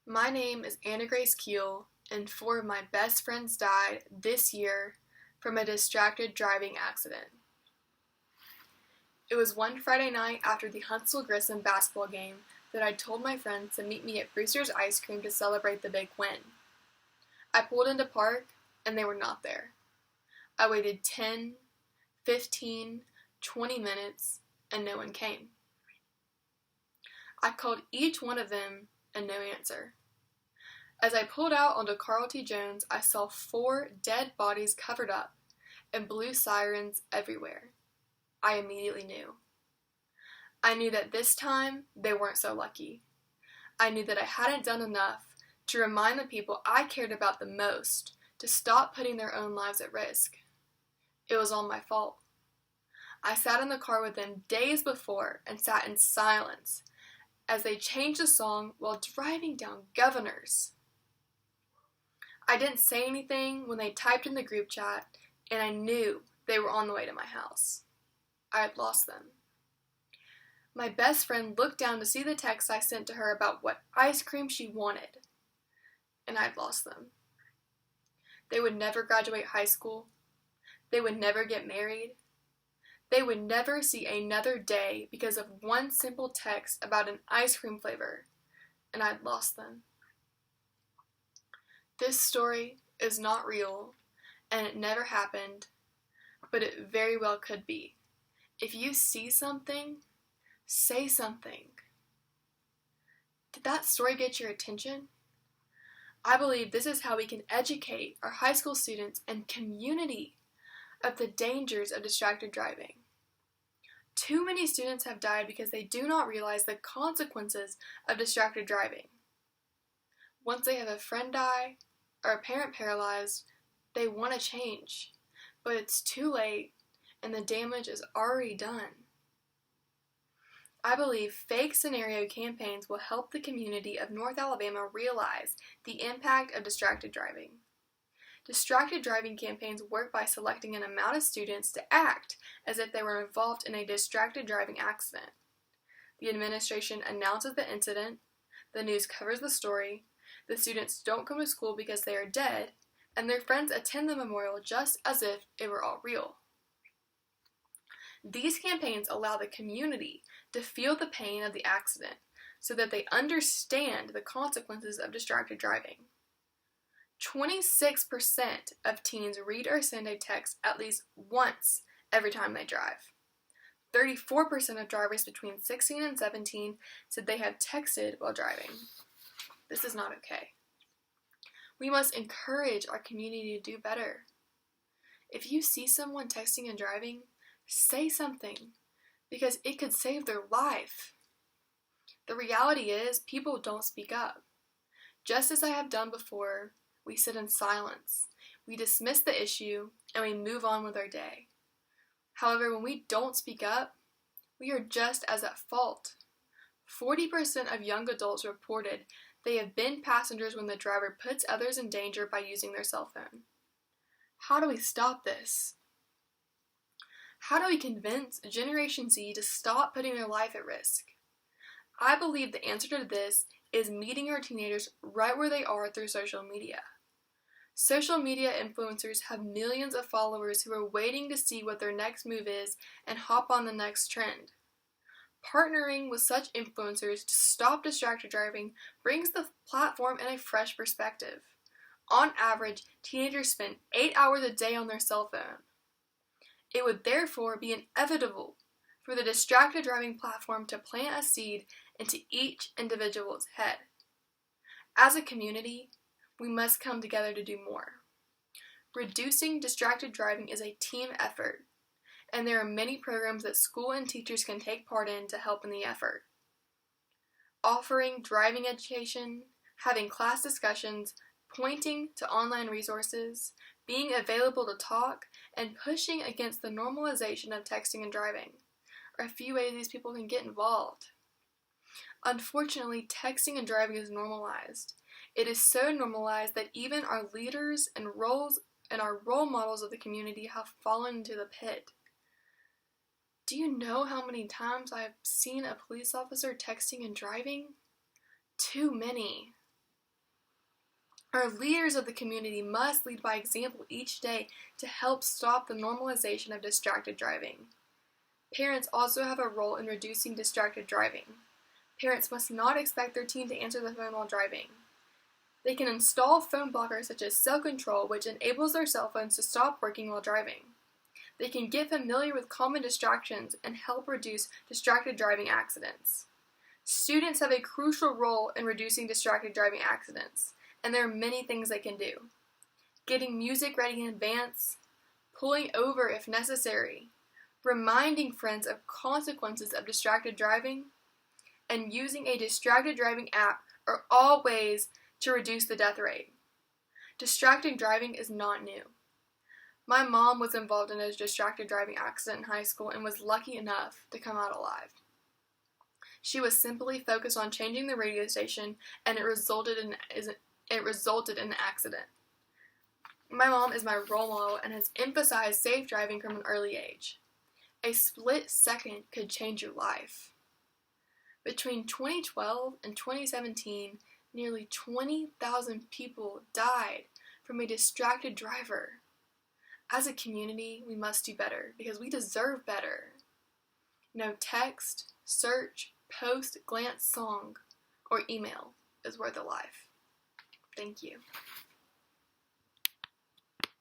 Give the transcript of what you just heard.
My name is Anna Grace Keel, and four of my best friends died this year from a distracted driving accident. It was one Friday night after the Huntsville Grissom basketball game that I told my friends to meet me at Brewster's Ice Cream to celebrate the big win. I pulled into park, and they were not there. I waited 10, 15, 20 minutes, and no one came. I called each one of them, and no answer. As I pulled out onto Carl T. Jones, I saw 4 dead bodies covered up and blue sirens everywhere. I immediately knew. I knew that this time they weren't so lucky. I knew that I hadn't done enough to remind the people I cared about the most to stop putting their own lives at risk. It was all my fault. I sat in the car with them days before and sat in silence as they changed the song while driving down Governors. I didn't say anything when they typed in the group chat, and I knew they were on the way to my house. I had lost them. My best friend looked down to see the text I sent to her about what ice cream she wanted, and I'd lost them. They would never graduate high school. They would never get married. They would never see another day because of one simple text about an ice cream flavor, and I'd lost them. This story is not real, and it never happened, but it very well could be. If you see something, say something. Did that story get your attention? I believe this is how we can educate our high school students and community of the dangers of distracted driving. Too many students have died because they do not realize the consequences of distracted driving. Once they have a friend die or a parent paralyzed, they want to change, but it's too late and the damage is already done. I believe fake scenario campaigns will help the community of North Alabama realize the impact of distracted driving. Distracted driving campaigns work by selecting an amount of students to act as if they were involved in a distracted driving accident. The administration announces the incident, the news covers the story, the students don't come to school because they are dead, and their friends attend the memorial just as if it were all real. These campaigns allow the community to feel the pain of the accident so that they understand the consequences of distracted driving. 26% of teens read or send a text at least once every time they drive. 34% of drivers between 16 and 17 said they have texted while driving. This is not okay. We must encourage our community to do better. If you see someone texting and driving, say something, because it could save their life. The reality is, people don't speak up. Just as I have done before, we sit in silence. We dismiss the issue, and we move on with our day. However, when we don't speak up, we are just as at fault. 40% of young adults reported they have been passengers when the driver puts others in danger by using their cell phone. How do we stop this? How do we convince Generation Z to stop putting their life at risk? I believe the answer to this is meeting our teenagers right where they are through social media. Social media influencers have millions of followers who are waiting to see what their next move is and hop on the next trend. Partnering with such influencers to stop distracted driving brings the platform in a fresh perspective. On average, teenagers spend 8 hours a day on their cell phone. It would therefore be inevitable for the distracted driving platform to plant a seed into each individual's head. As a community, we must come together to do more. Reducing distracted driving is a team effort, and there are many programs that school and teachers can take part in to help in the effort. Offering driving education, having class discussions, pointing to online resources, being available to talk, and pushing against the normalization of texting and driving are a few ways these people can get involved. Unfortunately, texting and driving is normalized. It is so normalized that even our leaders and our role models of the community have fallen into the pit. Do you know how many times I've seen a police officer texting and driving? Too many. Our leaders of the community must lead by example each day to help stop the normalization of distracted driving. Parents also have a role in reducing distracted driving. Parents must not expect their teen to answer the phone while driving. They can install phone blockers such as cell control, which enables their cell phones to stop working while driving. They can get familiar with common distractions and help reduce distracted driving accidents. Students have a crucial role in reducing distracted driving accidents, and there are many things they can do. Getting music ready in advance, pulling over if necessary, reminding friends of consequences of distracted driving, and using a distracted driving app are all ways to reduce the death rate. Distracted driving is not new. My mom was involved in a distracted driving accident in high school and was lucky enough to come out alive. She was simply focused on changing the radio station, and it resulted in the accident. My mom is my role model and has emphasized safe driving from an early age. A split second could change your life. Between 2012 and 2017, nearly 20,000 people died from a distracted driver. As a community, we must do better because we deserve better. No text, search, post, glance, song, or email is worth a life. Thank you.